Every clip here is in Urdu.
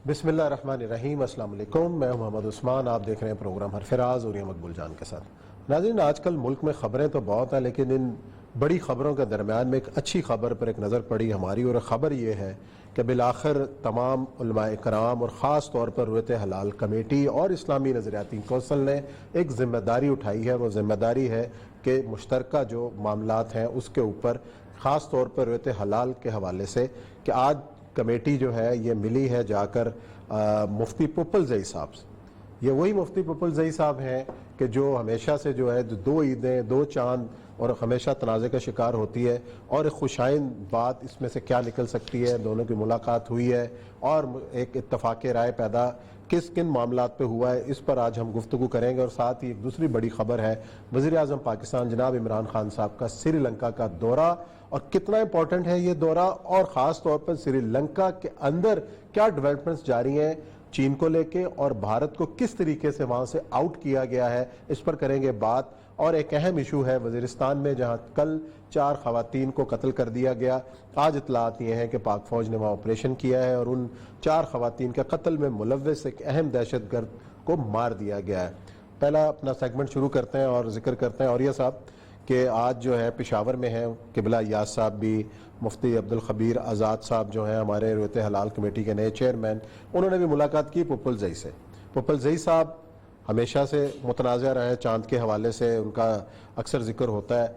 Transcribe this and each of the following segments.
بسم اللہ الرحمن الرحیم۔ السلام علیکم، میں محمد عثمان، آپ دیکھ رہے ہیں پروگرام حرفراز اور یہ مقبول جان کے ساتھ۔ ناظرین، آج کل ملک میں خبریں تو بہت ہیں، لیکن ان بڑی خبروں کے درمیان میں ایک اچھی خبر پر ایک نظر پڑی ہماری، اور خبر یہ ہے کہ بالآخر تمام علماء کرام اور خاص طور پر رویت حلال کمیٹی اور اسلامی نظریاتی کونسل نے ایک ذمہ داری اٹھائی ہے۔ وہ ذمہ داری ہے کہ مشترکہ جو معاملات ہیں اس کے اوپر خاص طور پر رویت حلال کے حوالے سے کہ آج کمیٹی جو ہے یہ ملی ہے جا کر مفتی پپل زئی صاحب سے۔ یہ وہی مفتی پپل زئی صاحب ہیں کہ جو ہمیشہ سے جو ہے دو عیدیں، دو چاند اور ہمیشہ تنازع کا شکار ہوتی ہے، اور ایک خوشائن بات اس میں سے کیا نکل سکتی ہے۔ دونوں کی ملاقات ہوئی ہے اور ایک اتفاق رائے پیدا کن معاملات پہ ہوا ہے، اس پر آج ہم گفتگو کریں گے۔ اور ساتھ ہی ایک دوسری بڑی خبر ہے، وزیر اعظم پاکستان جناب عمران خان صاحب کا سری لنکا کا دورہ، اور کتنا امپورٹنٹ ہے یہ دورہ، اور خاص طور پر سری لنکا کے اندر کیا ڈیولپمنٹس جاری ہیں چین کو لے کے، اور بھارت کو کس طریقے سے وہاں سے آؤٹ کیا گیا ہے، اس پر کریں گے بات۔ اور ایک اہم ایشو ہے وزیرستان میں، جہاں کل 4 خواتین کو قتل کر دیا گیا۔ آج اطلاعات یہ ہیں کہ پاک فوج نے وہاں آپریشن کیا ہے اور ان 4 خواتین کے قتل میں ملوث ایک اہم دہشت گرد کو مار دیا گیا ہے۔ پہلا اپنا سیگمنٹ شروع کرتے ہیں اور ذکر کرتے ہیں اوریہ صاحب کہ آج جو ہے پشاور میں ہیں قبلہ یاس صاحب بھی، مفتی عبدالخبیر آزاد صاحب جو ہیں ہمارے رویت حلال کمیٹی کے نئے چیئرمین، انہوں نے بھی ملاقات کی پپل زئی سے۔ پپل زئی صاحب ہمیشہ سے متنازع رہے، چاند کے حوالے سے ان کا اکثر ذکر ہوتا ہے۔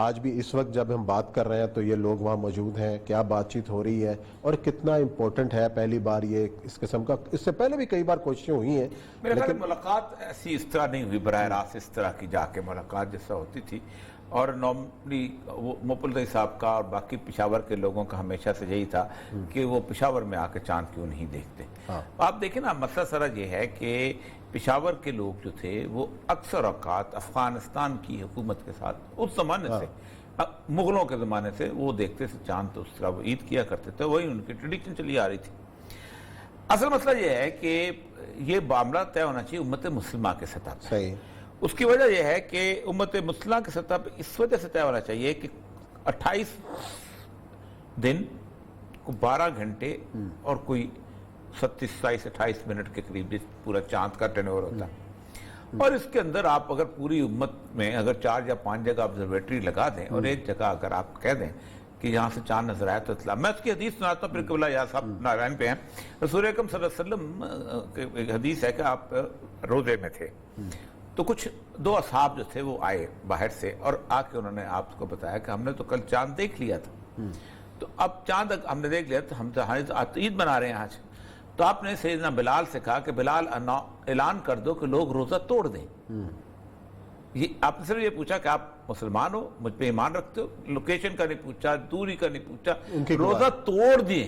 آج بھی اس وقت جب ہم بات کر رہے ہیں تو یہ لوگ وہاں موجود ہیں، کیا بات چیت ہو رہی ہے اور کتنا امپورٹنٹ ہے؟ پہلی بار یہ اس قسم کا، اس سے پہلے بھی کئی بار کوششیں ہوئی ہیں، میرے خیال ملاقات ایسی اس طرح نہیں ہوئی براہ راست، اس طرح کی جا کے ملاقات جس طرح ہوتی تھی۔ اور نارملی وہ مپل زئی صاحب کا اور باقی پشاور کے لوگوں کا ہمیشہ سے یہی تھا کہ وہ پشاور میں آ کے چاند کیوں نہیں دیکھتے۔ آپ دیکھیں نا، مسئلہ سارا یہ ہے کہ پشاور کے لوگ جو تھے وہ اکثر اوقات افغانستان کی حکومت کے ساتھ اس زمانے سے، مغلوں کے زمانے سے وہ دیکھتے تھے چاند، تو اس طرح وہ عید کیا کرتے تھے، وہی ان کی ٹریڈیشن چلی آ رہی تھی۔ اصل مسئلہ یہ ہے کہ یہ معاملہ طے ہونا چاہیے امت مسلمہ کے سطح پر۔ صحیح۔ اس کی وجہ یہ ہے کہ امت مسلمہ کے سطح پر اس وجہ سے طے ہونا چاہیے کہ 28 دن کو 12 گھنٹے اور کوئی 27-28 منٹ کے قریب پورا چاند کا ٹرن اوور ہوتا ہے، اور اس کے اندر آپ اگر پوری امت میں اگر 4 یا 5 جگہ آبزرویٹری لگا دیں اور ایک جگہ اگر آپ کہہ دیں کہ یہاں سے چاند نظر آیا تو اطلاع، میں اس کی حدیث سناتا ہوں، پھر قبلہ یا صاحب نارائن پہ ہیں۔ رسول اکرم صلی اللہ علیہ وسلم ایک حدیث ہے کہ آپ روزے میں تھے، تو کچھ 2 اصحاب جو تھے وہ آئے باہر سے اور آ کے انہوں نے آپ کو بتایا کہ ہم نے تو کل چاند دیکھ لیا تھا، تو اب چاند ہم نے دیکھ لیا تو ہم عید منا رہے ہیں آج۔ تو آپ نے سیدنا بلال سے کہا کہ بلال اعلان کر دو کہ لوگ روزہ توڑ دیں۔ یہ آپ نے صرف یہ پوچھا کہ آپ مسلمان ہو، مجھ پہ ایمان رکھتے ہو، لوکیشن کا نہیں پوچھا، دوری کا نہیں پوچھا، روزہ توڑ دیں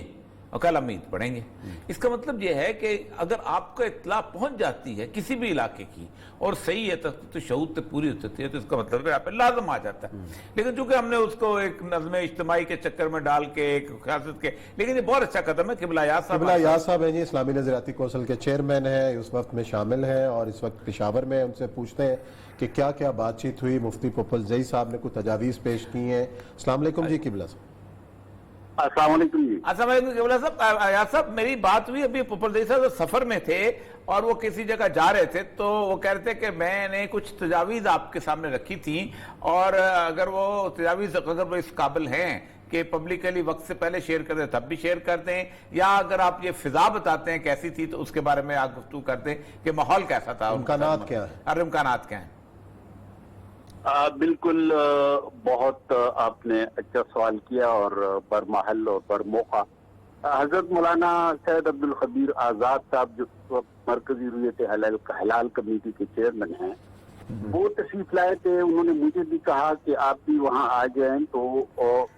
اور کل ہم عید پڑھیں گے۔ اس کا مطلب یہ ہے کہ اگر آپ کو اطلاع پہنچ جاتی ہے کسی بھی علاقے کی اور صحیح ہے تو شعور تو پوری ہوتی ہے، تو اس کا مطلب آپ پہ لازم آ جاتا ہے۔ لیکن چونکہ ہم نے اس کو ایک نظم اجتماعی کے چکر میں ڈال کے ایک خیاست کے، لیکن یہ بہت اچھا قدم ہے۔ قبلہ یاس صاحب ہیں جی، اسلامی نظریاتی کونسل کے چیئرمین ہیں، اس وقت میں شامل ہیں اور اس وقت پشاور میں، ان سے پوچھتے ہیں کہ کیا کیا بات چیت ہوئی۔ مفتی پپل زئی صاحب نے کچھ تجاویز پیش کی ہیں۔ السلام علیکم جی قبلہ صاحب۔ السلام علیکم جی۔ السلام علیکم قبلہ صاحب۔ یاس صاحب، میری بات ہوئی ابھی، پپل زئی صاحب سفر میں تھے اور وہ کسی جگہ جا رہے تھے، تو وہ کہہ رہے تھے کہ میں نے کچھ تجاویز آپ کے سامنے رکھی تھیں، اور اگر وہ تجاویز اگر وہ اس قابل ہیں کہ پبلکلی وقت سے پہلے شیئر کر دیں تب بھی شیئر کر دیں، یا اگر آپ یہ فضا بتاتے ہیں کیسی تھی تو اس کے بارے میں آپ گفتگو کر دیں کہ ماحول کیسا تھا، امکانات کیا ہیں؟ اور امکانات کیا ہیں؟ بالکل، بہت آپ نے اچھا سوال کیا اور برمحل اور برموقع۔ حضرت مولانا سید عبدالخبیر آزاد صاحب جو مرکزی رویت حلال کمیٹی کے چیئرمین ہیں، وہ تشریف لائے تھے۔ انہوں نے مجھے بھی کہا کہ آپ بھی وہاں آ جائیں، تو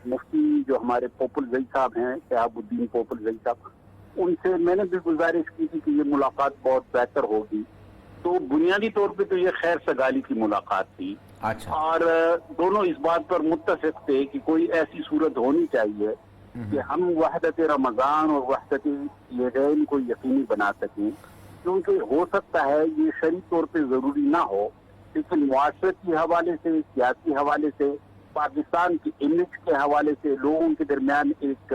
مفتی جو ہمارے پپل زئی صاحب ہیں، شہاب الدین پپل زئی صاحب، ان سے میں نے بھی گزارش کی تھی کہ یہ ملاقات بہت بہتر ہوگی۔ تو بنیادی طور پہ تو یہ خیر سگالی کی ملاقات تھی، اور دونوں اس بات پر متفق تھے کہ کوئی ایسی صورت ہونی چاہیے کہ ہم وحدت رمضان اور وحدت عیدین کو یقینی بنا سکیں، کیونکہ ہو سکتا ہے یہ شرعی طور پہ ضروری نہ ہو، لیکن معاشرت کے حوالے سے، سیاسی حوالے سے، پاکستان کی امیج کے حوالے سے لوگوں کے درمیان ایک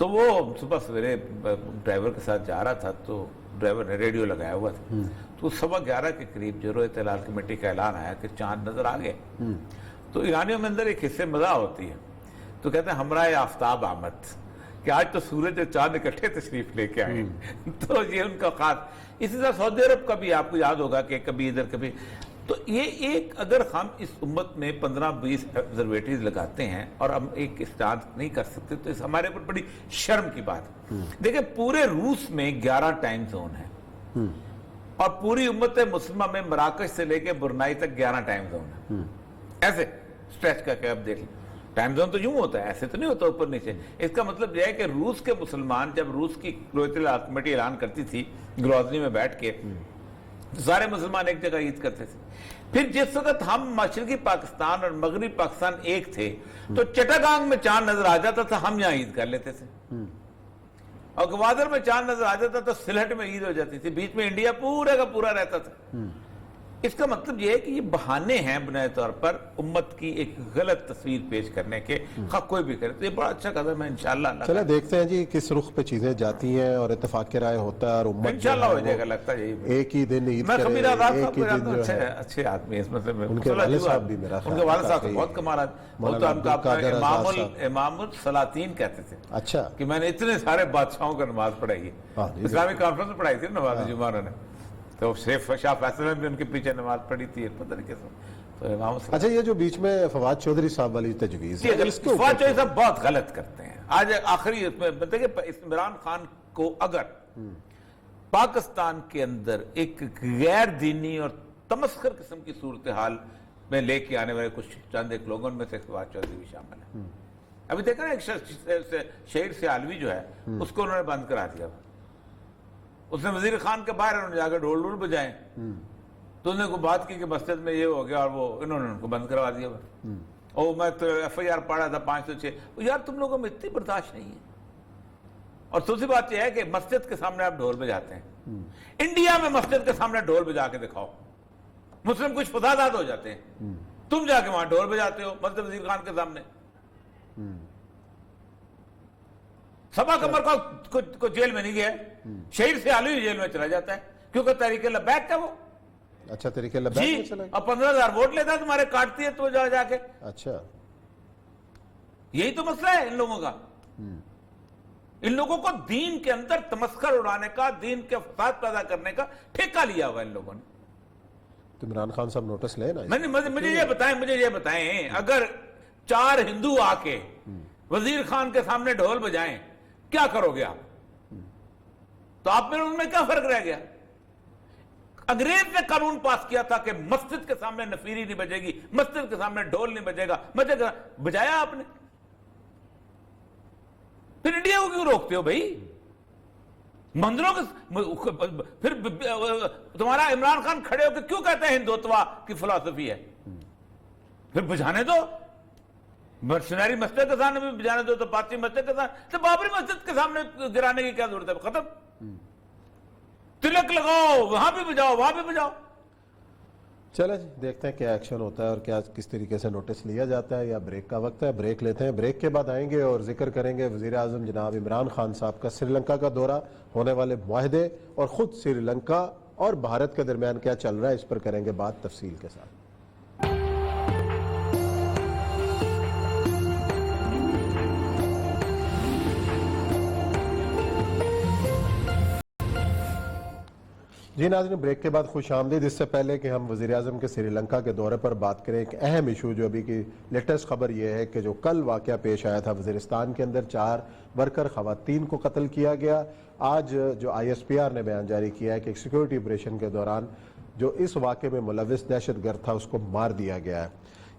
تو وہ صبح سویرے ڈرائیور کے ساتھ جا رہا تھا تو ڈرائیور نے ریڈیو لگایا ہوا تھا، تو 11:15 کے قریب جو رویت ہلال کمیٹی کا اعلان آیا کہ چاند نظر آ گئے. تو ایرانیوں میں اندر ایک حصے مزاح ہوتی ہے، تو کہتے ہیں ہمراہ آفتاب آمد، کہ آج تو سورج اور چاند اکٹھے تشریف لے کے آئے. تو یہ ان کا خاص. اسی طرح سعودی عرب کا بھی آپ کو یاد ہوگا کہ کبھی ادھر کبھی. تو یہ ایک اگر ہم اس امت میں 15-20 آبزرویٹریز لگاتے ہیں اور ہم ایک اسٹانس نہیں کر سکتے تو اس ہمارے اوپر بڑی شرم کی بات ہے. دیکھیں پورے روس میں 11 ٹائم زون ہے اور پوری امت مسلمہ میں مراکش سے لے کے برنائی تک 11 ٹائم زون ہے. ایسے اسٹریچ کر کے اب دیکھ لیں. ٹائم زون تو یوں ہوتا ہے، ایسے تو نہیں ہوتا اوپر نیچے. اس کا مطلب یہ ہے کہ روس کے مسلمان جب روس کی رویت ہلال کمیٹی اعلان کرتی تھی گروزنی میں بیٹھ کے، سارے مسلمان ایک جگہ عید کرتے تھے. پھر جس وقت ہم مشرقی پاکستان اور مغربی پاکستان ایک تھے تو چٹاگانگ میں چاند نظر آ جاتا تھا، ہم یہاں عید کر لیتے تھے. اور گوادر میں چاند نظر آ جاتا تو سلہٹ میں عید ہو جاتی تھی. بیچ میں انڈیا پورا کا پورا رہتا تھا. اس کا مطلب یہ ہے کہ یہ بہانے ہیں بنیادی طور پر امت کی ایک غلط تصویر پیش کرنے کے، خواہ کوئی بھی کرے. تو یہ بڑا اچھا قدم ہے انشاءاللہ. چلے دیکھتے ہیں جی کس رخ پہ چیزیں جاتی ہیں اور اتفاق رائے ہوتا ہے اور امت انشاءاللہ ہو جائے گا. لگتا ہے ایک ہی دن عید میں کرے، خبیر آزاد ایک ہی صاحب دن جو ہے. اچھے آدمی ہیں اس مطلب میں. ان کے والد صاحب بھی میرا ان کے والد صاحب سے بہت کمالات. وہ تو ہم کا امام السلاطین کہتے تھے. اچھا کہ میں نے اتنے سارے بادشاہوں کا نماز پڑھائی ہے. اسلامی کانفرنس میں پڑھائی تھی نماز جمعہ نے. تو شاہ فیصل نے بھی ان کے پیچھے نماز پڑھی تھی پتہ نہیں کیسے. تو امام اچھا یہ جو بیچ میں فواد چودھری صاحب والی تجویز ہے، اس کو فواد چودھری صاحب بہت غلط کرتے ہیں. آج آخری اس میں دیکھیں عمران خان کو اگر پاکستان کے اندر ایک غیر دینی اور تمسخر قسم کی صورتحال میں لے کے آنے والے کچھ چند ایک لوگوں میں سے فواد چودھری بھی شامل ہے. ابھی دیکھا نا ایک شہید سیالوی جو ہے اس کو انہوں نے بند کرا دیا. اس نے وزیر خان کے باہر انہوں نے جا کے ڈھول بجائیں تو انہوں نے کوئی بات کی کہ مسجد میں یہ ہو گیا اور وہ انہوں نے ان کو بند کروا دیا. اور میں تو ایف آئی آر پڑھا تھا 506. یار تم لوگوں میں اتنی برداشت نہیں ہے. اور دوسری بات یہ ہے کہ مسجد کے سامنے آپ ڈھول بجاتے ہیں. انڈیا میں مسجد کے سامنے ڈھول بجا کے دکھاؤ، مسلم کچھ فسادات ہو جاتے ہیں. تم جا کے وہاں ڈھول بجاتے ہو مسجد وزیر خان کے سامنے. سبا کمر کو جیل میں نہیں گیا، شہید سیالوی جیل میں چلا جاتا ہے کیونکہ تحریک لبیک کا وہ. اچھا طریقے لبیک میں چلا گیا. اور 15,000 ووٹ لیتا ہے تمہارے، کاٹتی ہے تو جا کے. اچھا یہی تو مسئلہ ہے ان لوگوں کا. ان لوگوں کو دین کے اندر تمسخر اڑانے کا، دین کے فساد پیدا کرنے کا ٹھیکہ لیا ہوا ان لوگوں نے. تو عمران خان صاحب نوٹس لیں نا. مجھے یہ بتائیں اگر 4 ہندو آ کے وزیر خان کے سامنے ڈھول بجائیں کیا کرو گے آپ؟ تو آپ میں ان میں کیا فرق رہ گیا؟ انگریز نے قانون پاس کیا تھا کہ مسجد کے سامنے نفیری نہیں بجے گی، مسجد کے سامنے ڈھول نہیں بجے گا. بجایا آپ نے. پھر انڈیا کو کیوں روکتے ہو بھائی؟ مندروں کے پھر تمہارا عمران خان کھڑے ہو کے کیوں کہتے ہیں ہندوتوا کی فلسفی ہے؟ پھر بجانے دو. سنہری مسجد کے سامنے بھی بجانے دو، تو پاتی مسجد کے سامنے، تو بابری مسجد کے سامنے گرانے کی کیا ضرورت ہے؟ ختم. تلک لگاؤ، وہاں بھی بجاؤ، وہاں بھی بجاؤ. چلے جی دیکھتے ہیں کیا ایکشن ہوتا ہے اور کیا کس طریقے سے نوٹس لیا جاتا ہے. یا بریک کا وقت ہے، بریک لیتے ہیں. بریک کے بعد آئیں گے اور ذکر کریں گے وزیر اعظم جناب عمران خان صاحب کا سری لنکا کا دورہ، ہونے والے معاہدے اور خود سری لنکا اور بھارت کے درمیان کیا چل رہا ہے، اس پر کریں گے بات تفصیل کے ساتھ. جی ناظرین بریک کے بعد خوش آمدید. اس سے پہلے کہ ہم وزیر اعظم کے سری لنکا کے دورے پر بات کریں، ایک اہم ایشو جو ابھی کی لیٹسٹ خبر یہ ہے کہ جو کل واقعہ پیش آیا تھا وزیرستان کے اندر، 4 ورکر خواتین کو قتل کیا گیا. آج جو آئی ایس پی آر نے بیان جاری کیا ہے کہ ایک سیکیورٹی آپریشن کے دوران جو اس واقعے میں ملوث دہشت گرد تھا اس کو مار دیا گیا ہے.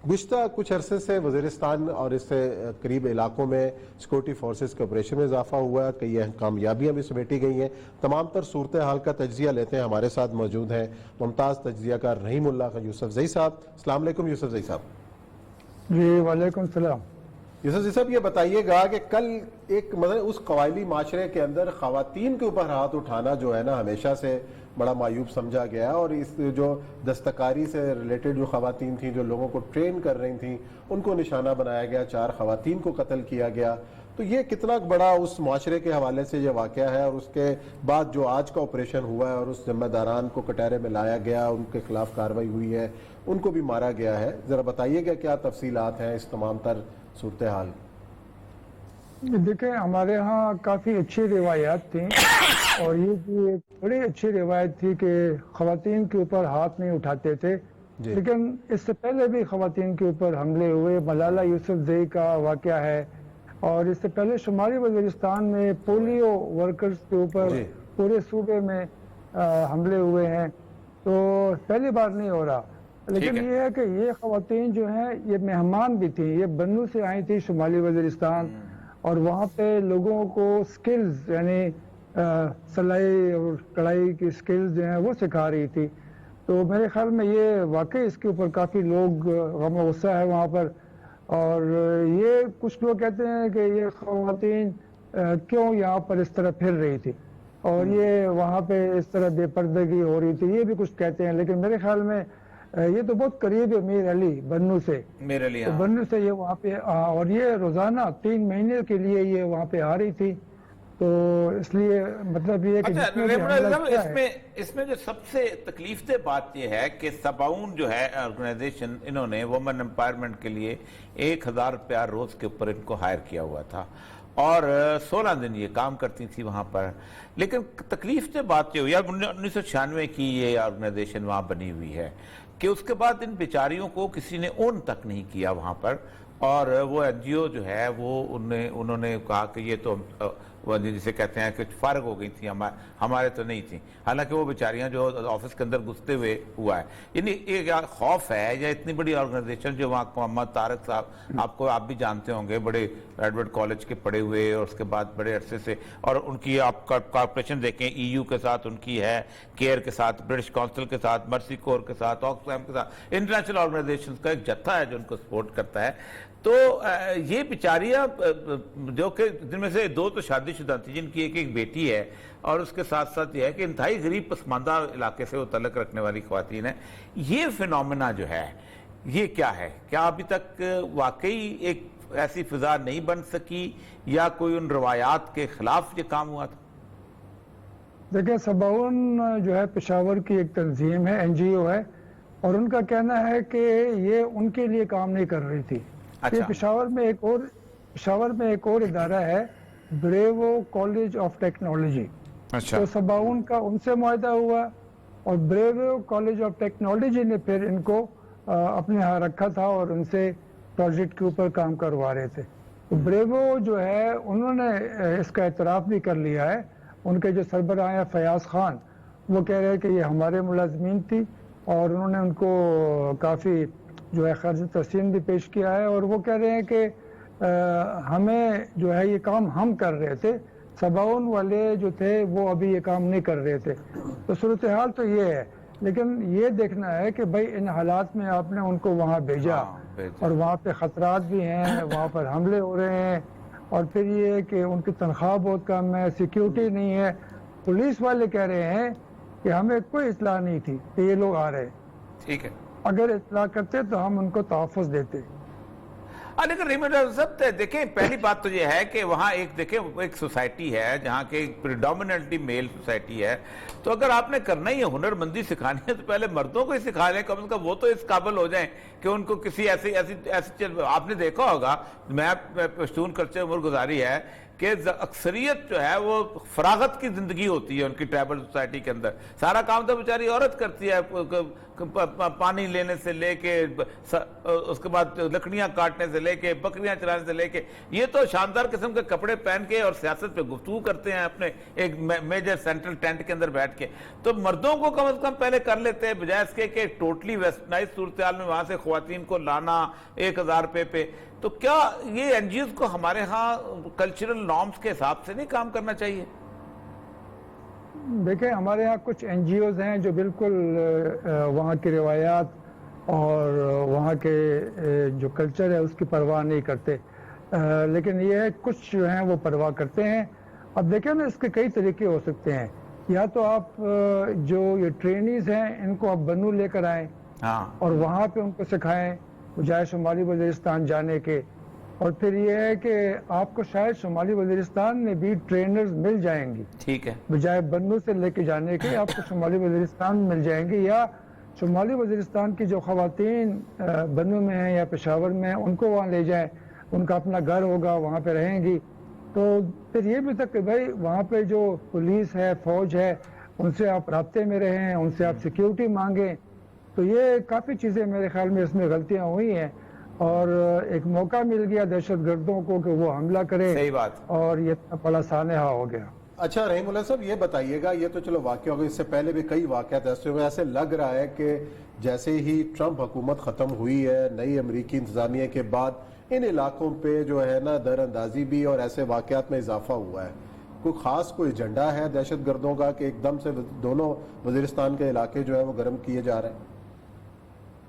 گزشتہ کچھ عرصے سے وزیرستان اور اس سے قریب علاقوں میں سیکورٹی فورسز کے آپریشن میں اضافہ ہوا ہے. کئی اہم کامیابیاں بھی سمیٹی گئی ہیں. تمام تر صورتحال کا تجزیہ لیتے ہیں. ہمارے ساتھ موجود ہیں ممتاز تجزیہ کار رحیم اللہ یوسف زئی صاحب. السلام علیکم یوسف زئی صاحب. جی وعلیکم السلام. یوسف زئی صاحب یہ بتائیے گا کہ کل ایک مطلب اس قبائلی معاشرے کے اندر خواتین کے اوپر ہاتھ اٹھانا جو ہے نا ہمیشہ سے بڑا معیوب سمجھا گیا، اور اس جو دستکاری سے ریلیٹڈ جو خواتین تھیں جو لوگوں کو ٹرین کر رہی تھیں ان کو نشانہ بنایا گیا. 4 خواتین کو قتل کیا گیا. تو یہ کتنا بڑا اس معاشرے کے حوالے سے یہ واقعہ ہے، اور اس کے بعد جو آج کا آپریشن ہوا ہے اور اس ذمہ داران کو کٹہرے میں لایا گیا، ان کے خلاف کارروائی ہوئی ہے، ان کو بھی مارا گیا ہے، ذرا بتائیے گا کیا تفصیلات ہیں اس تمام تر صورتحال؟ دیکھیں، ہمارے ہاں کافی اچھی روایات تھیں، اور یہ بھی ایک بڑی اچھی روایت تھی کہ خواتین کے اوپر ہاتھ نہیں اٹھاتے تھے، لیکن اس سے پہلے بھی خواتین کے اوپر حملے ہوئے۔ ملالہ یوسفزئی کا واقعہ ہے، اور اس سے پہلے شمالی وزیرستان میں پولیو ورکرز کے اوپر پورے صوبے میں حملے ہوئے ہیں، تو پہلی بار نہیں ہو رہا۔ لیکن یہ ہے کہ یہ خواتین جو ہیں یہ مہمان بھی تھیں، یہ بنو سے آئی تھی شمالی وزیرستان، اور وہاں پہ لوگوں کو سکلز یعنی سلائی اور کڑھائی کی سکلز جو ہیں وہ سکھا رہی تھی۔ تو میرے خیال میں یہ واقعی اس کے اوپر کافی لوگ غم و غصہ ہے وہاں پر، اور یہ کچھ لوگ کہتے ہیں کہ یہ خواتین کیوں یہاں پر اس طرح پھر رہی تھی، اور یہ وہاں پہ اس طرح بے پردگی ہو رہی تھی، یہ بھی کچھ کہتے ہیں۔ لیکن میرے خیال میں یہ تو بہت قریب ہے میر علی بنو سے، بنو سے یہ وہاں پہ، اور یہ روزانہ 3 مہینے کے لیے یہ وہاں پہ آ رہی تھی، تو اس لیے مطلب یہ کہ اس میں جو سب سے تکلیف دہ بات یہ ہے کہ سباؤن جو ہے آرگنائزیشن، انہوں نے وومن امپائرمنٹ کے لیے 1000 روپیہ روز کے اوپر ان کو ہائر کیا ہوا تھا، اور 16 دن یہ کام کرتی تھی وہاں پر۔ لیکن تکلیف دہ بات یہ ہوئی، 1996 کی یہ آرگنائزیشن وہاں بنی ہوئی ہے، کہ اس کے بعد ان بیچاریوں کو کسی نے اون تک نہیں کیا وہاں پر، اور وہ این جی او جو ہے وہ انہوں نے کہا کہ یہ تو جسے کہتے ہیں کہ فارغ ہو گئی تھیں، ہمارے تو نہیں تھیں، حالانکہ وہ بیچاریاں جو آفس کے اندر گھستے ہوئے ہوا ہے۔ یعنی ایک خوف ہے، یا اتنی بڑی آرگنائزیشن جو وہاں محمد طارق صاحب آپ بھی جانتے ہوں گے، بڑے ایڈورڈ کالج کے پڑھے ہوئے، اور اس کے بعد بڑے عرصے سے، اور ان کی آپ کارپوریشن دیکھیں، ای یو کے ساتھ ان کی ہے، کیئر کے ساتھ، برٹش کونسل کے ساتھ، مرسی کور کے ساتھ، آکسفیم کے ساتھ، انٹرنیشنل آرگنائزیشن کا ایک جتھا ہے جو ان کو سپورٹ کرتا ہے۔ تو یہ بیچاریاں جو کہ جن میں سے 2 تو شادی شدہ تھی، جن کی ایک بیٹی ہے، اور اس کے ساتھ ساتھ یہ ہے کہ انتہائی غریب پسماندہ علاقے سے وہ تعلق رکھنے والی خواتین ہیں۔ یہ فینومینا جو ہے یہ کیا ہے؟ کیا ابھی تک واقعی ایک ایسی فضا نہیں بن سکی، یا کوئی ان روایات کے خلاف یہ کام ہوا تھا؟ دیکھیں، سباؤن جو ہے پشاور کی ایک تنظیم ہے، این جی او ہے، اور ان کا کہنا ہے کہ یہ ان کے لیے کام نہیں کر رہی تھی۔ یہ پشاور میں ایک اور ادارہ ہے، بریوو کالج آف ٹیکنالوجی، تو سباؤن کا ان سے معاہدہ ہوا، اور بریوو کالج آف ٹیکنالوجی نے پھر ان کو اپنے ہاں رکھا تھا، اور ان سے پروجیکٹ کے اوپر کام کروا رہے تھے۔ بریوو جو ہے انہوں نے اس کا اعتراف بھی کر لیا ہے، ان کے جو سربراہ ہیں فیاض خان، وہ کہہ رہے ہیں کہ یہ ہمارے ملازمین تھی، اور انہوں نے ان کو کافی جو ہے خرچ تحسین بھی پیش کیا ہے، اور وہ کہہ رہے ہیں کہ ہمیں جو ہے یہ کام ہم کر رہے تھے، سباؤن والے جو تھے وہ ابھی یہ کام نہیں کر رہے تھے۔ تو صورتحال تو یہ ہے، لیکن یہ دیکھنا ہے کہ بھائی ان حالات میں آپ نے ان کو وہاں بھیجا، اور وہاں پہ خطرات بھی ہیں، وہاں پر حملے ہو رہے ہیں، اور پھر یہ کہ ان کی تنخواہ بہت کم ہے، سیکیورٹی نہیں ہے۔ پولیس والے کہہ رہے ہیں کہ ہمیں کوئی اطلاع نہیں تھی کہ یہ لوگ آ رہے ہیں، ٹھیک ہے، اگر اطلاع کرتے تو ہم ان کو تحفظ دیتے۔ لیکن ریمنڈ صاحب دیکھیں، پہلی بات تو یہ ہے کہ وہاں ایک سوسائٹی ہے جہاں کے پریڈومیننٹلی میل سوسائٹی ہے، تو اگر آپ نے کرنا ہی ہے ہنر مندی سکھانی ہے تو پہلے مردوں کو ہی سکھا لیں، کم از کم وہ تو اس قابل ہو جائیں کہ ان کو کسی ایسی آپ نے دیکھا ہوگا، میں پشتون کلچر عمر گزاری ہے کہ اکثریت جو ہے وہ فراغت کی زندگی ہوتی ہے ان کی ٹرائبل سوسائٹی کے اندر، سارا کام تو بیچاری عورت کرتی ہے، پانی لینے سے لے کے اس کے بعد لکڑیاں کاٹنے سے لے کے بکریاں چلانے سے لے کے، یہ تو شاندار قسم کے کپڑے پہن کے اور سیاست پہ گفتگو کرتے ہیں اپنے ایک میجر سینٹرل ٹینٹ کے اندر بیٹھ کے۔ تو مردوں کو کم از کم پہلے کر لیتے ہیں، بجائے اس کے کہ ٹوٹلی ویسٹرنائز صورتحال میں وہاں سے خواتین کو لانا 1000 روپے پہ۔ تو کیا یہ این جی اوز کو ہمارے ہاں کلچرل نارمز کے حساب سے نہیں کام کرنا چاہیے؟ دیکھیں، ہمارے ہاں کچھ این جی اوز ہیں جو بالکل وہاں کی روایات اور وہاں کے جو کلچر ہے اس کی پرواہ نہیں کرتے، لیکن یہ ہے کچھ جو ہیں وہ پرواہ کرتے ہیں۔ اب دیکھیں نا، اس کے کئی طریقے ہو سکتے ہیں، یا تو آپ جو یہ ٹرینیز ہیں ان کو آپ بنو لے کر آئیں اور وہاں پہ ان کو سکھائیں بجائے شمالی وزیرستان جانے کے، اور پھر یہ ہے کہ آپ کو شاید شمالی وزیرستان میں بھی ٹرینرز مل جائیں گی، ٹھیک ہے، بجائے بنوں سے لے کے جانے کے آپ کو شمالی وزیرستان مل جائیں گی، یا شمالی وزیرستان کی جو خواتین بنوں میں ہیں یا پشاور میں ہیں ان کو وہاں لے جائیں، ان کا اپنا گھر ہوگا، وہاں پہ رہیں گی۔ تو پھر یہ بھی تک کہ بھائی وہاں پہ جو پولیس ہے، فوج ہے، ان سے آپ رابطے میں رہیں، ان سے آپ سیکیورٹی مانگیں۔ تو یہ کافی چیزیں میرے خیال میں اس میں غلطیاں ہوئی ہیں، اور ایک موقع مل گیا دہشت گردوں کو کہ وہ حملہ کرے، صحیح بات، اور یہ اتنا بڑا سانحہ ہو گیا۔ اچھا رحیم اللہ صاحب یہ بتائیے گا، یہ تو چلو واقعہ ہوگا، اس سے پہلے بھی کئی واقعات ایسے ہوئے، ایسے لگ رہا ہے کہ جیسے ہی ٹرمپ حکومت ختم ہوئی ہے، نئی امریکی انتظامیہ کے بعد ان علاقوں پہ جو ہے نا در اندازی بھی اور ایسے واقعات میں اضافہ ہوا ہے۔ کوئی ایجنڈا ہے دہشت گردوں کا کہ ایک دم سے دونوں وزیرستان کے علاقے جو ہے وہ گرم کیے جا رہے ہیں؟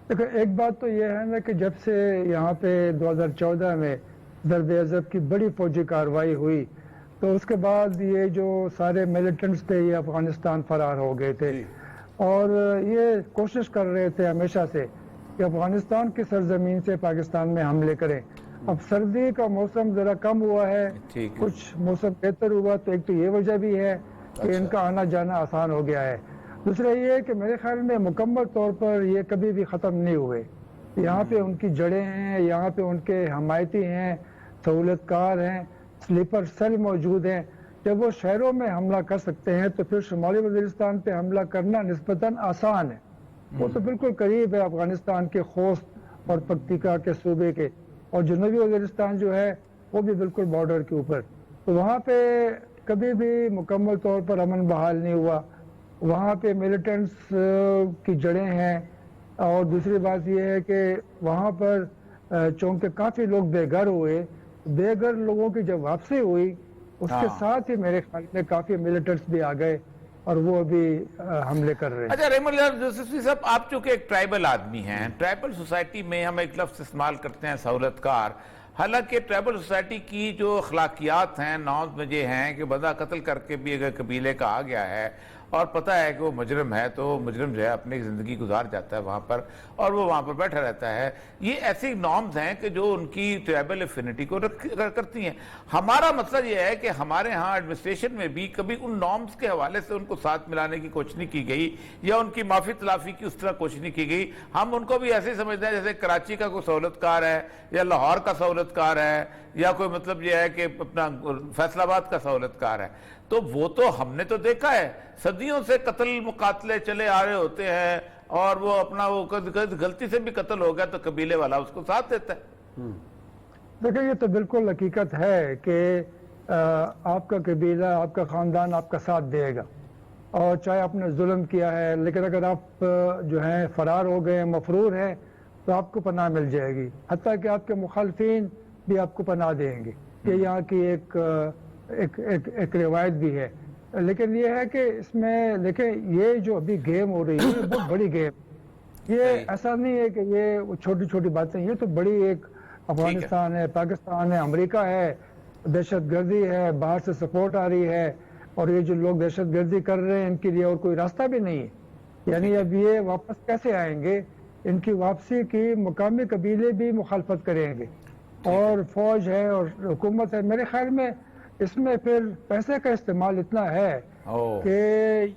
دیکھو ایک بات تو یہ ہے نا کہ جب سے یہاں پہ 2014 میں ضرب عضب کی بڑی فوجی کارروائی ہوئی تو اس کے بعد یہ جو سارے ملیٹنٹس تھے یہ افغانستان فرار ہو گئے تھے، اور یہ کوشش کر رہے تھے ہمیشہ سے کہ افغانستان کی سرزمین سے پاکستان میں حملے کریں۔ اب سردی کا موسم ذرا کم ہوا ہے، کچھ موسم بہتر ہوا، تو ایک تو یہ وجہ بھی ہے کہ ان کا آنا جانا آسان ہو گیا ہے۔ دوسرا یہ ہے کہ میرے خیال میں مکمل طور پر یہ کبھی بھی ختم نہیں ہوئے، یہاں پہ ان کی جڑیں ہیں، یہاں پہ ان کے حمایتی ہیں، سہولت کار ہیں، سلیپر سیل موجود ہیں۔ جب وہ شہروں میں حملہ کر سکتے ہیں تو پھر شمالی وزیرستان پہ حملہ کرنا نسبتاً آسان ہے، وہ تو بالکل قریب ہے افغانستان کے خوست اور پکتیکا کے صوبے کے، اور جنوبی وزیرستان جو ہے وہ بھی بالکل بارڈر کے اوپر، تو وہاں پہ کبھی بھی مکمل طور پر امن بحال نہیں ہوا، وہاں پہ ملیٹنٹس کی جڑیں ہیں۔ اور دوسری بات یہ ہے کہ وہاں پر چونکہ کافی لوگ بے گھر ہوئے، بے گھر لوگوں کی جب واپسی ہوئی اس کے ساتھ ہی میرے خیال میں کافی ملیٹنٹس بھی آ گئے اور وہ ابھی حملے کر رہے ہیں۔ اچھا رحم اللہ صاحب، آپ چونکہ ایک ٹرائبل آدمی ہیں، ٹرائبل سوسائٹی میں ہم ایک لفظ استعمال کرتے ہیں سہولت کار، حالانکہ ٹرائبل سوسائٹی کی جو اخلاقیات ہیں، نارمز میں یہ ہیں کہ بندہ قتل کر کے بھی اگر قبیلے کا آ گیا ہے اور پتہ ہے کہ وہ مجرم ہے تو مجرم جو ہے اپنی زندگی گزار جاتا ہے وہاں پر اور وہ وہاں پر بیٹھا رہتا ہے، یہ ایسی نارمز ہیں کہ جو ان کی ٹرائبل افینٹی کو کرتی ہیں۔ ہمارا مسئلہ یہ ہے کہ ہمارے ہاں ایڈمنسٹریشن میں بھی کبھی ان نارمز کے حوالے سے ان کو ساتھ ملانے کی کوشش نہیں کی گئی یا ان کی معافی تلافی کی اس طرح کوشش نہیں کی گئی۔ ہم ان کو بھی ایسے ہی سمجھتے ہیں جیسے کراچی کا کوئی سہولت کار ہے یا لاہور کا سہولت کار ہے یا کوئی مطلب یہ ہے کہ اپنا فیصل آباد کا سہولت کار ہے۔ تو وہ تو ہم نے تو دیکھا ہے صدیوں سے قتل مقاتلے چلے آ رہے ہوتے ہیں، اور وہ اپنا وہ غلطی سے بھی قتل ہو گیا تو قبیلے والا اس کو ساتھ دیتا ہے۔ دیکھیں یہ تو بالکل حقیقت ہے کہ آپ کا قبیلہ، آپ کا خاندان آپ کا ساتھ دے گا، اور چاہے آپ نے ظلم کیا ہے، لیکن اگر آپ جو ہیں فرار ہو گئے، مفرور ہیں، تو آپ کو پناہ مل جائے گی، حتیٰ کہ آپ کے مخالفین بھی آپ کو پناہ دیں گے۔ یہ یہاں کی ایک روایت بھی ہے۔ لیکن یہ ہے کہ اس میں دیکھیں یہ جو ابھی گیم ہو رہی ہے یہ بہت بڑی گیم، یہ ایسا نہیں ہے کہ یہ چھوٹی چھوٹی باتیں، یہ تو بڑی ایک افغانستان ہے، پاکستان ہے، امریکہ ہے، دہشت گردی ہے، باہر سے سپورٹ آ رہی ہے، اور یہ جو لوگ دہشت گردی کر رہے ہیں ان کے لیے اور کوئی راستہ بھی نہیں ہے۔ یعنی اب یہ واپس کیسے آئیں گے؟ ان کی واپسی کی مقامی قبیلے بھی مخالفت کریں گے، اور فوج ہے اور حکومت ہے۔ میرے خیال میں اس میں پھر پیسے کا استعمال اتنا ہے کہ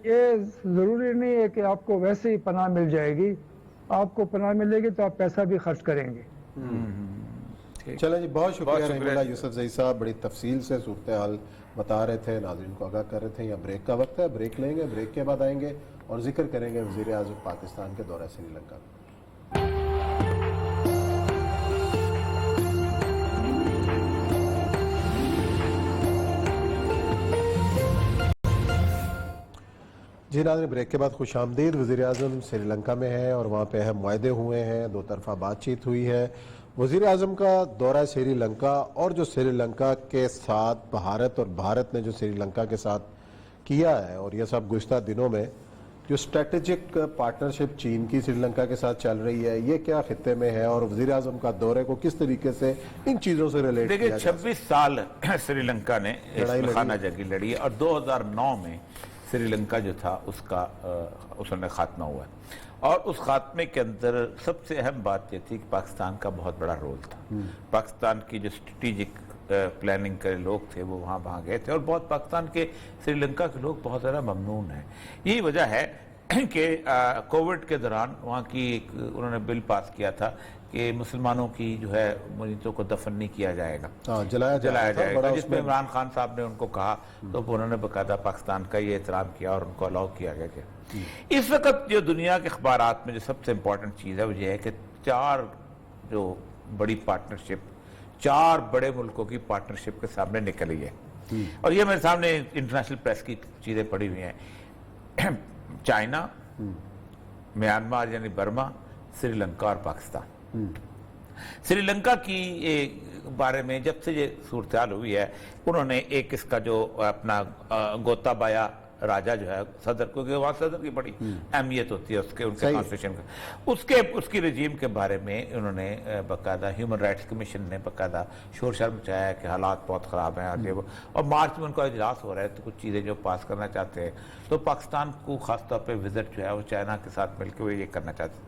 یہ ضروری نہیں ہے کہ آپ کو ویسے ہی پناہ مل جائے گی، آپ کو پناہ ملے گی تو آپ پیسہ بھی خرچ کریں گے۔ چلیں جی، بہت شکریہ رحم اللہ یوسف زئی صاحب، بڑی تفصیل سے صورتحال بتا رہے تھے، ناظرین کو آگاہ کر رہے تھے۔ یا بریک کا وقت ہے، بریک لیں گے، بریک کے بعد آئیں گے اور ذکر کریں گے وزیر اعظم پاکستان کے دورہ سری لنکا۔ جی ناظرین، بریک کے بعد خوش آمدید۔ وزیر اعظم سری لنکا میں ہیں اور وہاں پہ اہم معاہدے ہوئے ہیں، دو طرفہ بات چیت ہوئی ہے۔ وزیر اعظم کا دورہ سری لنکا اور جو سری لنکا کے ساتھ بھارت اور بھارت نے جو سری لنکا کے ساتھ کیا ہے، اور یہ سب گزشتہ دنوں میں جو اسٹریٹجک پارٹنرشپ چین کی سری لنکا کے ساتھ چل رہی ہے، یہ کیا خطے میں ہے اور وزیر اعظم کا دورے کو کس طریقے سے ان چیزوں سے ریلیٹ کیا دیکھیں 26 سال سری لنکا نے خانہ جنگی لڑی ہے، اور 2009 میں سری لنکا جو تھا اس میں خاتمہ ہوا ہے، اور اس خاتمے کے اندر سب سے اہم بات یہ تھی کہ پاکستان کا بہت بڑا رول تھا۔ پاکستان کی جو اسٹریٹجک پلاننگ کے لوگ تھے وہ وہاں گئے تھے، اور بہت پاکستان کے سری لنکا کے لوگ بہت زیادہ ممنون ہیں۔ یہی وجہ ہے کہ کووڈ کے دوران وہاں کی انہوں نے بل پاس کیا تھا کہ مسلمانوں کی جو ہے میتوں کو دفن نہیں کیا جائے گا، جلایا جائے گا، جس میں عمران خان صاحب نے ان کو کہا تو انہوں نے باقاعدہ پاکستان کا یہ احترام کیا اور ان کو الاؤ کیا گیا کہ اس وقت جو دنیا کے اخبارات میں جو سب سے امپورٹنٹ چیز ہے وہ یہ ہے کہ 4 جو بڑی پارٹنرشپ، 4 بڑے ملکوں کی پارٹنرشپ کے سامنے نکلی ہے، اور یہ میرے سامنے انٹرنیشنل پریس کی چیزیں پڑی ہوئی ہیں۔ چائنا، میانمار یعنی برما، سری لنکا اور پاکستان۔ سری لنکا کی بارے میں جب سے یہ صورتحال ہوئی ہے، انہوں نے ایک اس کا جو اپنا گوتابایا راجہ جو ہے صدر، کیونکہ وہاں صدر کی بڑی اہمیت ہوتی ہے ان کے کانسٹیٹیوشن کا، اس کی رجیم کے بارے میں انہوں نے باقاعدہ ہیومن رائٹس کمیشن نے باقاعدہ شور شر مچایا کہ حالات بہت خراب ہیں، اور مارچ میں ان کا اجلاس ہو رہا ہے تو کچھ چیزیں جو پاس کرنا چاہتے ہیں، تو پاکستان کو خاص طور پہ وزٹ جو ہے وہ چائنا کے ساتھ مل کے وہ یہ کرنا چاہتے ہیں۔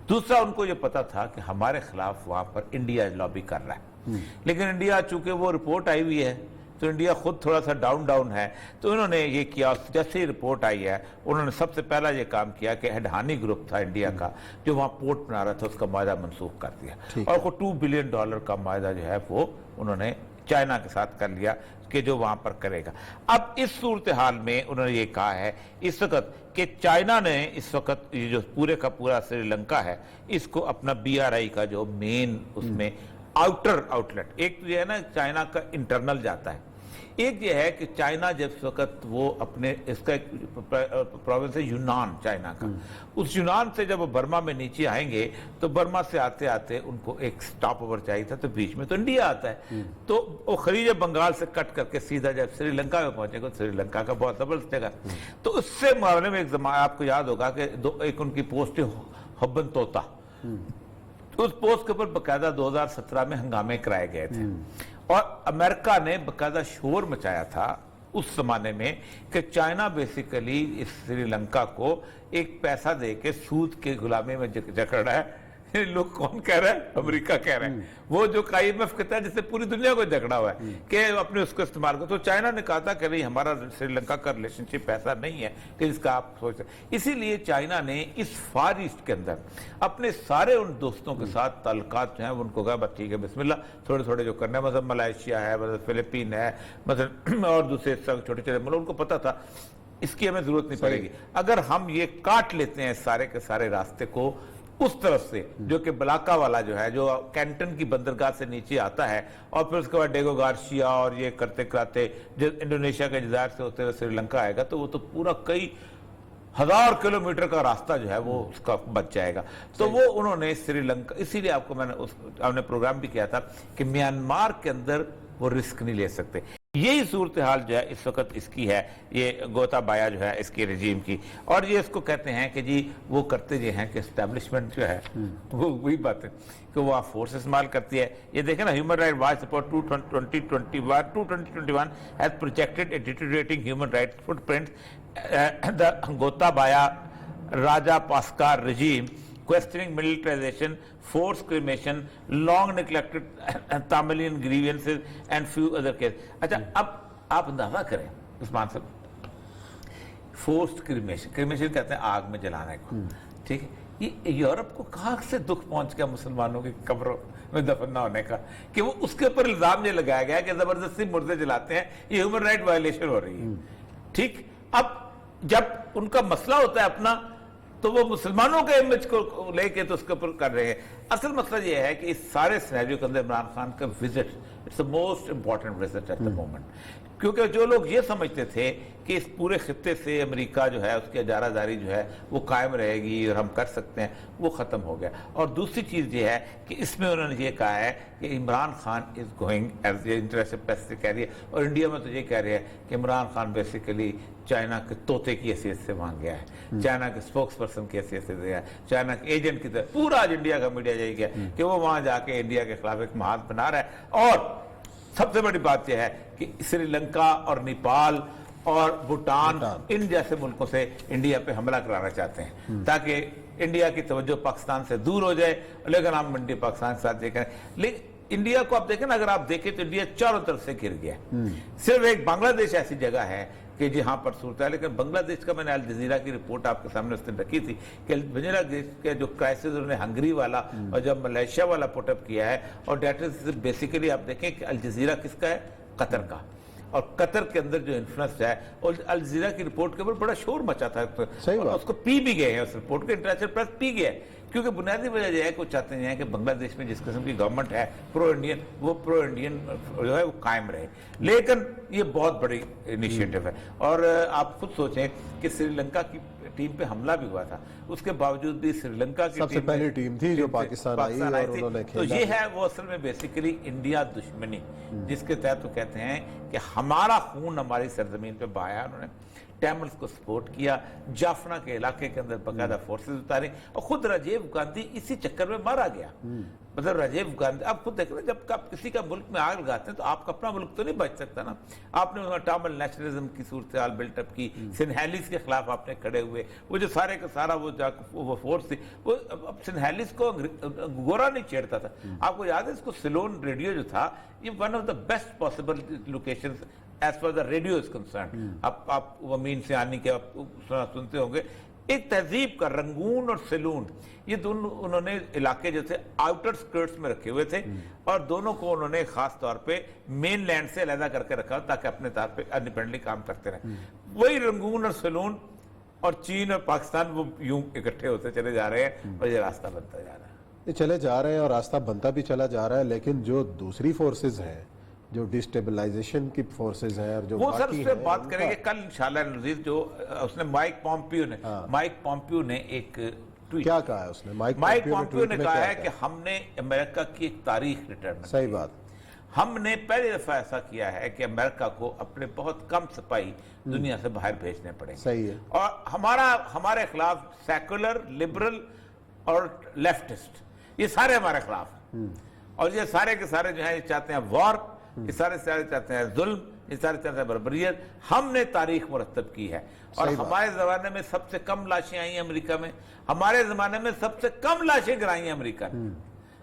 دوسرا، ان کو یہ پتا تھا کہ ہمارے خلاف وہاں پر انڈیا لابی کر رہا ہے، لیکن انڈیا چونکہ وہ رپورٹ آئی ہوئی ہے تو انڈیا خود تھوڑا سا ڈاؤن ہے، تو انہوں نے یہ کیا، جیسے ہی رپورٹ آئی ہے انہوں نے سب سے پہلا یہ کام کیا کہ اڈھانی گروپ تھا انڈیا کا جو وہاں پورٹ بنا رہا تھا، اس کا معاہدہ منسوخ کر دیا، اور کو $2 بلین کا معاہدہ جو ہے وہ انہوں نے چائنا کے ساتھ کر لیا کہ جو وہاں پر کرے گا۔ اب اس صورتحال میں انہوں نے یہ کہا ہے اس وقت کہ چائنا نے اس وقت یہ جو پورے کا پورا سری لنکا ہے اس کو اپنا BRI کا جو مین اس میں آؤٹلیٹ، ایک تو یہ ہے نا چائنا کا انٹرنل جاتا ہے، ایک یہ ہے کہ چائنا جب اس وقت وہ اپنے اس کا ایک پروونس ہے یونان چائنا کا، اس یونان سے جب وہ برما میں نیچے آئیں گے تو برما سے آتے آتے ان کو ایک سٹاپ اوور چاہیے تھا، تو بیچ میں تو انڈیا آتا ہے، تو وہ خلیج بنگال سے کٹ کر کے سیدھا جب سری لنکا میں پہنچے گا، سری لنکا کا بہت زبردست جگہ، تو اس سے معاملے میں ایک زمانہ آپ کو یاد ہوگا کہ ایک ان کی پوسٹ ہبن توتا، اس پوسٹ کے اوپر باقاعدہ 2017 میں ہنگامے کرائے گئے تھے، اور امریکہ نے باقاعدہ شور مچایا تھا اس زمانے میں کہ چائنا بیسیکلی اس سری لنکا کو ایک پیسہ دے کے سود کے غلامی میں جکڑ رہا ہے۔ لوگ کون کہہ رہے ہیں؟ امریکہ کہہ رہے ہیں، وہ جو IMF کہتا ہے جس سے پوری دنیا کو جھگڑا ہوا ہے کہ اپنے اس کو استعمال کرو، تو چائنا نے کہا تھا کہ نہیں ہمارا سری لنکا کا ریلیشن شپ ایسا نہیں ہے کہ اس کا آپ سوچتے، اسی لیے چائنا نے اس فار ایسٹ کے اندر اپنے سارے ان دوستوں کے ساتھ تعلقات جو ہیں ان کو کہا بس ٹھیک ہے بسم اللہ، تھوڑے تھوڑے جو کرنا ہے، مثلا ملائیشیا ہے، مثلا فلپین ہے، مثلا اور دوسرے چھوٹے چھوٹے ملک، ان کو پتا تھا اس کی ہمیں ضرورت نہیں پڑے گی، اگر ہم یہ کاٹ لیتے ہیں سارے کے سارے راستے کو اس طرف سے جو کہ بلاکا والا جو ہے جو کینٹن کی بندرگاہ سے نیچے آتا ہے، اور پھر اس کے بعد ڈیگو گارشیا اور یہ کرتے کراتے جو انڈونیشیا کے جزائر سے ہوتے ہوئے سری لنکا آئے گا، تو وہ تو پورا کئی 1000 کلومیٹر کا راستہ جو ہے وہ اس کا بچ جائے گا، تو وہ انہوں نے سری لنکا، اسی لیے آپ کو میں نے ہم نے پروگرام بھی کیا تھا کہ میانمار کے اندر وہ رسک نہیں لے سکتے۔ یہی صورتحال جو ہے اس وقت اس کی ہے، یہ گوتابایا جو ہے اس کی رجیم کی، اور یہ اس کو کہتے ہیں کہ جی وہ کرتے جو ہیں کہ اسٹیبلشمنٹ جو ہے وہ وہی بات ہے کہ وہ فورس استعمال کرتی ہے۔ یہ دیکھیں نا، human right watch report 2021 has projected a deteriorating human rights footprint. The Gotabaya Rajapaksa regime questioning militarization, forced cremation, long neglected Tamilian grievances and few other cases. اچھا اب آپ اندازہ کریں عثمان صاحب، فورسڈ کریمیشن کہتے ہیں آگ میں جلانے کو، ٹھیک ہے، یہ یورپ کو کہاں سے دکھ پہنچ گیا مسلمانوں کی قبروں میں دفن نہ ہونے کا کہ وہ اس کے اوپر الزام یہ لگایا گیا کہ زبردستی مردے جلاتے ہیں، یہ ہیومن رائٹ وائلیشن ہو رہی ہے، ٹھیک۔ اب جب ان کا مسئلہ ہوتا ہے اپنا تو وہ مسلمانوں کے امیج کو لے کے تو اس کے اوپر کر رہے ہیں۔ اصل مسئلہ یہ ہے کہ اس سارے سینیریو کے اندر عمران خان کا visit it's the most important visit at the moment، کیونکہ جو لوگ یہ سمجھتے تھے کہ اس پورے خطے سے امریکہ جو ہے اس کی اجارہ داری جو ہے وہ قائم رہے گی اور ہم کر سکتے ہیں، وہ ختم ہو گیا۔ اور دوسری چیز یہ ہے کہ اس میں انہوں نے یہ کہا ہے کہ Imran Khan is going as a international press سے کہہ رہی ہے، اور انڈیا میں تو یہ کہہ رہے ہیں کہ عمران خان بیسیکلی چائنا کے طوطے کی حیثیت سے وہاں گیا ہے، چائنا کے اسپوکس پرسن کی حیثیت سے گیا ہے، چائنا کے ایجنٹ کی طرح، پورا آج انڈیا کا میڈیا یہی کیا کہ وہ وہاں جا کے انڈیا کے خلاف ایک محاذ بنا رہا ہے۔ اور سب سے بڑی بات یہ ہے کہ سری لنکا اور نیپال اور بھوٹان ان جیسے ملکوں سے انڈیا پہ حملہ کرانا چاہتے ہیں تاکہ انڈیا کی توجہ پاکستان سے دور ہو جائے، لیکن ہم انڈیا پاکستان کے ساتھ دیکھ رہے ہیں۔ لیکن انڈیا کو آپ دیکھیں نا، اگر آپ دیکھیں تو انڈیا چاروں طرف سے گر گیا، صرف ایک بنگلہ دیش ایسی جگہ ہے کہ جہاں پر صورت ہے، لیکن بنگلہ دیش کا میں نے الجزیرہ کی رپورٹ آپ کے سامنے اس دن رکھی تھی کہ بنگلہ دیش کے جو کرائسس انہوں نے ہنگری والا اور جب ملیشیا والا پٹ اپ کیا ہے، اور ڈیٹا بیسیکلی آپ دیکھیں کہ الجزیرہ کس کا ہے؟ قطر کا، اور قطر کے اندر جو انفلوئنس ہے، اور الجزیرہ کی رپورٹ کے اوپر بڑا شور مچا تھا، اس کو پی بھی گئے ہیں، اس رپورٹ کو انٹرنیشنل پریس پی گیا ہے، کیونکہ بنیادی وجہ یہ ہے کہ وہ چاہتے ہیں کہ بنگلہ دیش میں جس قسم کی گورنمنٹ ہے پرو انڈین، وہ پرو انڈین جو ہے وہ قائم رہے۔ لیکن یہ بہت بڑی انیشیٹو ہے، اور آپ خود سوچیں کہ سری لنکا کی ٹیم پہ حملہ بھی ہوا تھا، اس کے باوجود بھی سری لنکا کی سب سے پہلی ٹیم تھی جو پاکستان آئی اور انہوں نے تو یہ ہے وہ اصل میں بیسیکلی انڈیا دشمنی، جس کے تحت وہ کہتے ہیں کہ ہمارا خون ہماری سرزمین پہ بہایا، انہوں نے ٹیملز کو سپورٹ کیا، جافنا کے علاقے کے اندر باقاعدہ فورسز اتارے، اور خود راجیو گاندھی اسی چکر میں مارا گیا۔ مطلب راجیو گاندھی، آپ خود دیکھ رہے ہیں جب آپ کسی کا ملک میں آگ لگاتے ہیں تو آپ کا اپنا ملک تو نہیں بچ سکتا نا۔ آپ نے وہاں ٹامل نیشنلزم کی صورتحال بلٹ اپ کی، سنہیلیز کے خلاف آپ نے کھڑے ہوئے، وہ جو سارے کا سارا وہ فورس تھی، وہ سنہیلیز کو گورا نہیں چھیڑتا تھا۔ آپ کو یاد ہے اس کو سلون ریڈیو جو تھا، یہ one of the best possible locations as for the radio is concern. آپ ومین سیانی کے سنتے ہوں گے، ایک تہذیب کا رنگون اور سلون، یہ دونوں انہوں نے علاقے جو تھے آؤٹر سکرٹس میں رکھے ہوئے تھے، اور دونوں کو انہوں نے خاص طور پہ مین لینڈ سے علیحدہ کر کے رکھا تاکہ اپنے طور پہ انڈیپینڈنٹلی کام کرتے رہیں۔ وہی رنگون اور سلون اور چین اور پاکستان وہ یوں اکٹھے ہوتے چلے جا رہے ہیں، اور یہ راستہ بنتا جا رہا ہے، یہ چلے جا رہے ہیں اور راستہ بنتا بھی چلا جا رہا ہے۔ لیکن جو دوسری فورسز ہیں، جو ڈسٹیبلائزیشن کی فورسز ہیں، اور جو وہ سر اس سے بات کریں گے کل انشاءاللہ نذیر، جو اس نے مائک پومپیو نے ایک ٹویٹ کیا کہا ہے اس نے؟ مائک پومپیو نے کہا ہے کہ ہم نے امریکہ کی ایک تاریخ ریٹرن، صحیح بات، ہم نے پہلی دفعہ ایسا کیا ہے کہ امریکہ کو اپنے بہت کم سپاہی دنیا سے باہر بھیجنے پڑے، صحیح ہے، اور ہمارے خلاف سیکولر، لبرل اور لیفٹسٹ، یہ سارے ہمارے خلاف ہیں، اور یہ سارے کے سارے جو ہیں یہ چاہتے ہیں وار، یہ سارے چاہتے ہیں ظلم، یہ سارے چاہتے ہیں بربریت۔ ہم نے تاریخ مرتب کی ہے، اور ہمارے زمانے میں سب سے کم لاشیں آئی ہیں امریکہ میں، ہمارے زمانے میں سب سے کم لاشیں گرائی ہیں امریکہ نے۔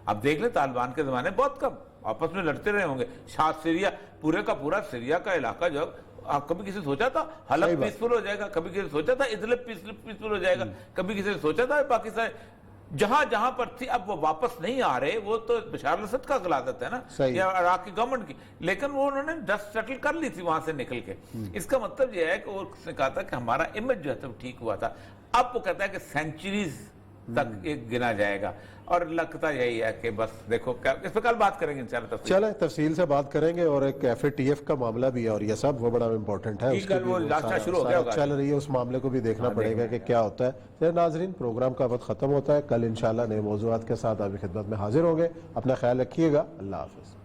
اب دیکھ لیں طالبان کے زمانے بہت کم، آپس میں لڑتے رہے ہوں گے، شاید سیریا، پورے کا پورا سیریا کا علاقہ جو آپ کبھی کسی سوچا تھا حلب پیسفل ہو جائے گا، کبھی کسی سوچا تھا ادلب پیسفل ہو جائے گا، کبھی کسی نے سوچا تھا پاکستان جہاں جہاں پر تھی اب وہ واپس نہیں آ رہے، وہ تو بشار الاسد کا غلادت ہے نا، یا عراق کی گورنمنٹ کی، لیکن وہ انہوں نے ڈسٹ سیٹل کر لی تھی وہاں سے نکل کے۔ اس کا مطلب یہ ہے کہ وہ اس نے کہا تھا کہ ہمارا امیج جو ہے تو ٹھیک ہوا تھا، اب وہ کہتا ہے کہ سینچریز تک ایک گنا جائے گا، اور لگتا یہی ہے کہ بس دیکھو اس پہ کل بات کریں گے انشاءاللہ، چلیں تفصیل سے بات کریں گے، اور ایک ایف اے ٹی ایف کا معاملہ بھی ہے، اور یہ سب وہ بڑا امپورٹنٹ ہے، چل رہی ہے، اس معاملے کو بھی دیکھنا پڑے گا کہ کیا ہوتا ہے۔ ناظرین، پروگرام کا وقت ختم ہوتا ہے، کل انشاءاللہ نئے موضوعات کے ساتھ آپ کی خدمت میں حاضر ہوں گے، اپنا خیال رکھیے گا، اللہ حافظ۔